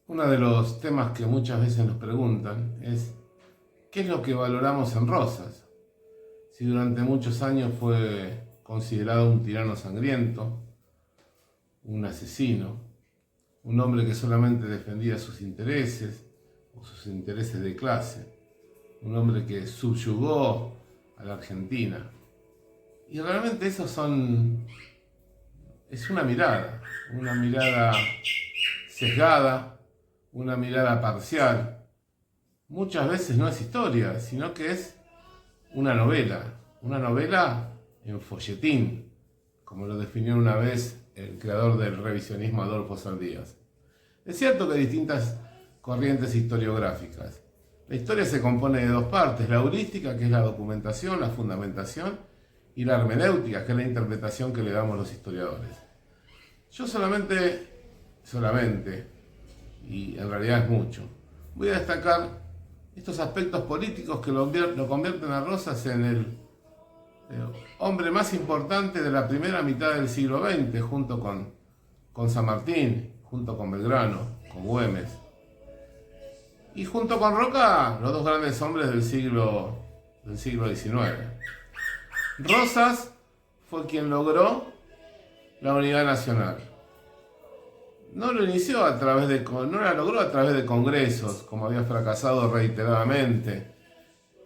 Uno de los temas que muchas veces nos preguntan es ¿qué es lo que valoramos en Rosas? Si durante muchos años fue considerado un tirano sangriento, un asesino, un hombre que solamente defendía sus intereses o sus intereses de clase, un hombre que subyugó a la Argentina. Y realmente es una mirada sesgada, una mirada parcial. Muchas veces no es historia, sino que es una novela en folletín, como lo definió una vez el creador del revisionismo Adolfo Saldías. Es cierto que hay distintas corrientes historiográficas. La historia se compone de dos partes, la heurística, que es la documentación, la fundamentación, y la hermenéutica, que es la interpretación que le damos los historiadores. Yo solamente, y en realidad es mucho, voy a destacar estos aspectos políticos que lo convierten a Rosas en el hombre más importante de la primera mitad del siglo XX, junto con San Martín, junto con Belgrano, con Güemes. Y junto con Roca, los dos grandes hombres del siglo XIX. Rosas fue quien logró la unidad nacional. No lo inició no la logró a través de congresos, como había fracasado reiteradamente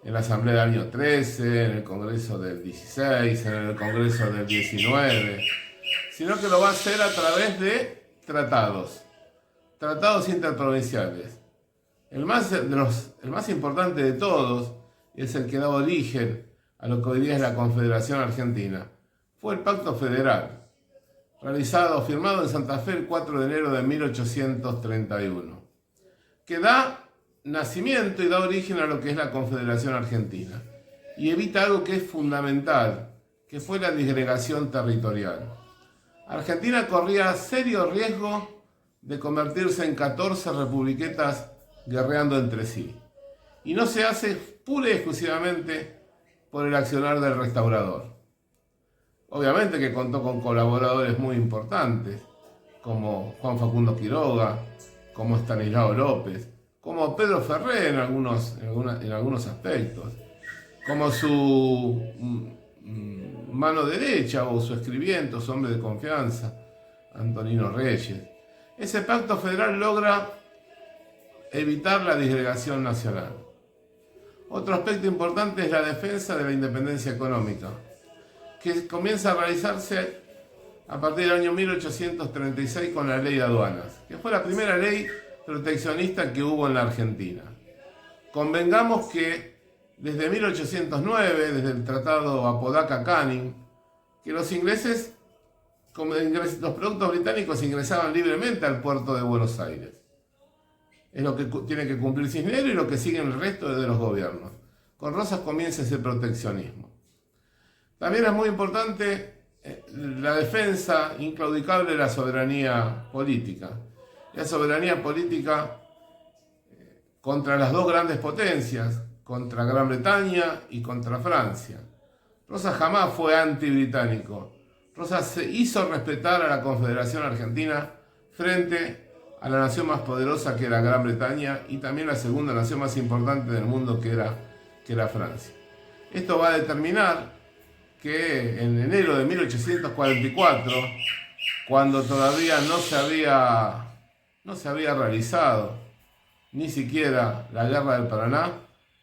en la Asamblea del año 13, en el Congreso del 16, en el Congreso del 19, sino que lo va a hacer a través de tratados interprovinciales. El más importante de todos es el que da origen a lo que hoy día es la Confederación Argentina. Fue el Pacto Federal, firmado en Santa Fe el 4 de enero de 1831, que da nacimiento y da origen a lo que es la Confederación Argentina, y evita algo que es fundamental, que fue la disgregación territorial. Argentina corría serio riesgo de convertirse en 14 republiquetas guerreando entre sí, y no se hace pura y exclusivamente por el accionar del restaurador. Obviamente que contó con colaboradores muy importantes, como Juan Facundo Quiroga, como Estanislao López, como Pedro Ferré en algunos aspectos, como su mano derecha o su escribiente, su hombre de confianza, Antonino Reyes. Ese pacto federal logra evitar la disgregación nacional. Otro aspecto importante es la defensa de la independencia económica, que comienza a realizarse a partir del año 1836 con la ley de aduanas, que fue la primera ley proteccionista que hubo en la Argentina. Convengamos que desde 1809, desde el tratado Apodaca-Canning, que los productos británicos ingresaban libremente al puerto de Buenos Aires. Es lo que tiene que cumplir Cisneros y lo que siguen el resto de los gobiernos. Con Rosas comienza ese proteccionismo. También es muy importante la defensa inclaudicable de la soberanía política. La soberanía política contra las dos grandes potencias, contra Gran Bretaña y contra Francia. Rosas jamás fue anti-británico. Rosas se hizo respetar a la Confederación Argentina frente a la nación más poderosa, que era Gran Bretaña, y también la segunda nación más importante del mundo, que era Francia. Esto va a determinar que en enero de 1844, cuando todavía no se había realizado ni siquiera la Guerra del Paraná,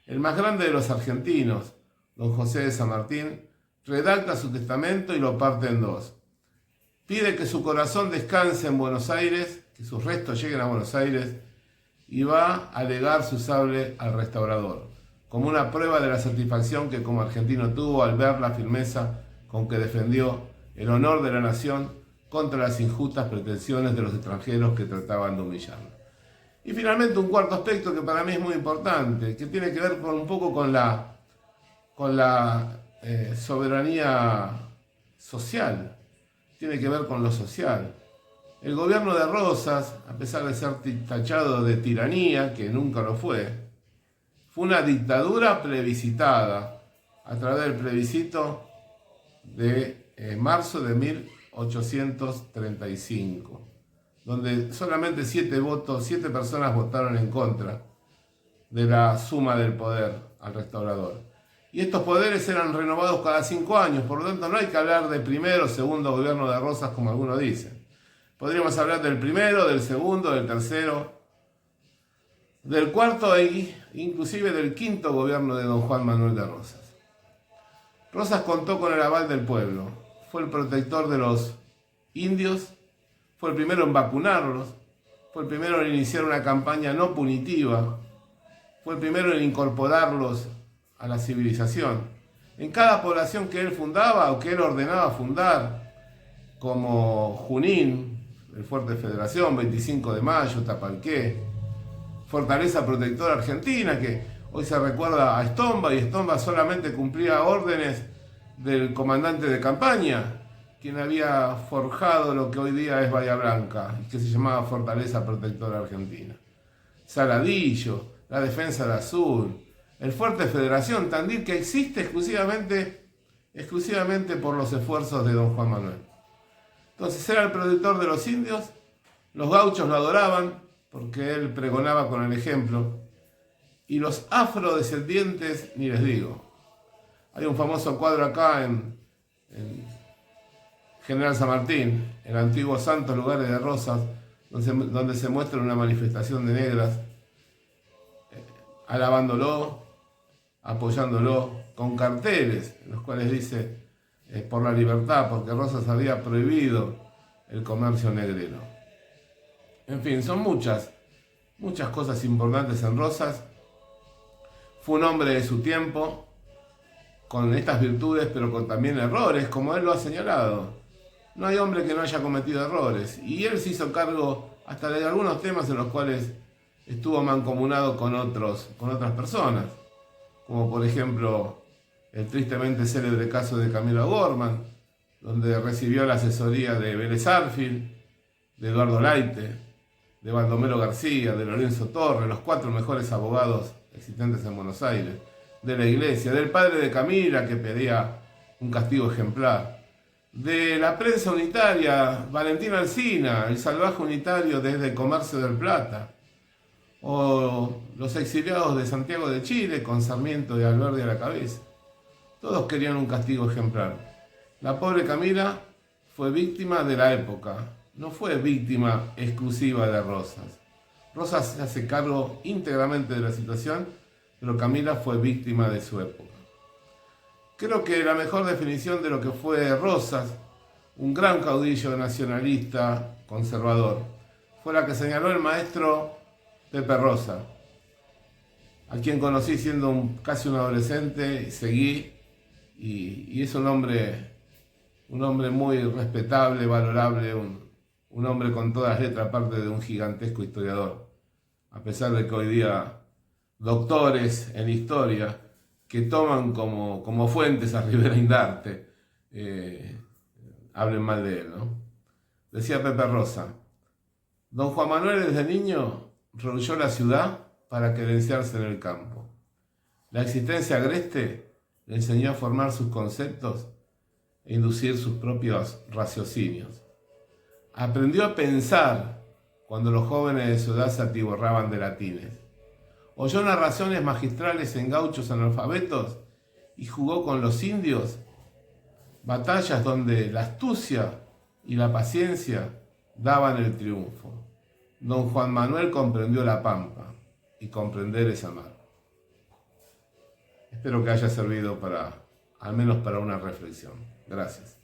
el más grande de los argentinos, don José de San Martín, redacta su testamento y lo parte en dos. Pide que su corazón descanse en Buenos Aires, que sus restos lleguen a Buenos Aires, y va a legar su sable al restaurador, como una prueba de la satisfacción que como argentino tuvo al ver la firmeza con que defendió el honor de la nación contra las injustas pretensiones de los extranjeros que trataban de humillarlo. Y finalmente un cuarto aspecto que para mí es muy importante, que tiene que ver un poco con la soberanía social, tiene que ver con lo social. El gobierno de Rosas, a pesar de ser tachado de tiranía, que nunca lo fue una dictadura plebiscitada a través del plebiscito de marzo de 1835. donde solamente 7 personas votaron en contra de la suma del poder al restaurador. Y estos poderes eran renovados cada 5 años, por lo tanto no hay que hablar de primero o segundo gobierno de Rosas como algunos dicen. Podríamos hablar del primero, del segundo, del tercero, del cuarto e inclusive del quinto gobierno de don Juan Manuel de Rosas. Rosas contó con el aval del pueblo, fue el protector de los indios, fue el primero en vacunarlos, fue el primero en iniciar una campaña no punitiva, fue el primero en incorporarlos a la civilización. En cada población que él fundaba o que él ordenaba fundar, como Junín, el Fuerte Federación, 25 de Mayo, Tapalqué, Fortaleza Protectora Argentina, que hoy se recuerda a Estomba, y Estomba solamente cumplía órdenes del comandante de campaña, quien había forjado lo que hoy día es Bahía Blanca, que se llamaba Fortaleza Protectora Argentina. Saladillo, la Defensa del Azul, el Fuerte Federación, Tandil, que existe exclusivamente por los esfuerzos de don Juan Manuel. Entonces era el protector de los indios, los gauchos lo adoraban porque él pregonaba con el ejemplo, y los afrodescendientes ni les digo. Hay un famoso cuadro acá en General San Martín, el antiguo Santos Lugares de Rosas, donde se muestra una manifestación de negras alabándolo, apoyándolo, con carteles en los cuales dice por la libertad, porque Rosas había prohibido el comercio negrero. En fin, son muchas cosas importantes en Rosas. Fue un hombre de su tiempo, con estas virtudes, pero con también errores, como él lo ha señalado. No hay hombre que no haya cometido errores. Y él se hizo cargo hasta de algunos temas en los cuales estuvo mancomunado con otras personas. Como por ejemplo el tristemente célebre caso de Camilo Gorman, donde recibió la asesoría de Vélez Arfield, de Eduardo Laite, de Baldomero García, de Lorenzo Torres, los 4 mejores abogados existentes en Buenos Aires, de la Iglesia, del padre de Camila, que pedía un castigo ejemplar, de la prensa unitaria, Valentín Alsina, el salvaje unitario desde Comercio del Plata, o los exiliados de Santiago de Chile, con Sarmiento y Alberdi a la cabeza. Todos querían un castigo ejemplar. La pobre Camila fue víctima de la época, no fue víctima exclusiva de Rosas. Rosas se hace cargo íntegramente de la situación, pero Camila fue víctima de su época. Creo que la mejor definición de lo que fue Rosas, un gran caudillo nacionalista conservador, fue la que señaló el maestro Pepe Rosa, a quien conocí siendo casi un adolescente y seguí, y es un hombre muy respetable, valorable, un hombre con todas las letras, aparte de un gigantesco historiador, a pesar de que hoy día doctores en historia que toman como fuentes a Rivera Indarte hablen mal de él, ¿no? Decía Pepe Rosa: don Juan Manuel desde niño rehuyó la ciudad para querenciarse en el campo. La existencia agreste le enseñó a formar sus conceptos e inducir sus propios raciocinios. Aprendió a pensar cuando los jóvenes de su edad se atiborraban de latines. Oyó narraciones magistrales en gauchos analfabetos y jugó con los indios batallas donde la astucia y la paciencia daban el triunfo. Don Juan Manuel comprendió la pampa, y comprender es amar. Espero que haya servido al menos para una reflexión. Gracias.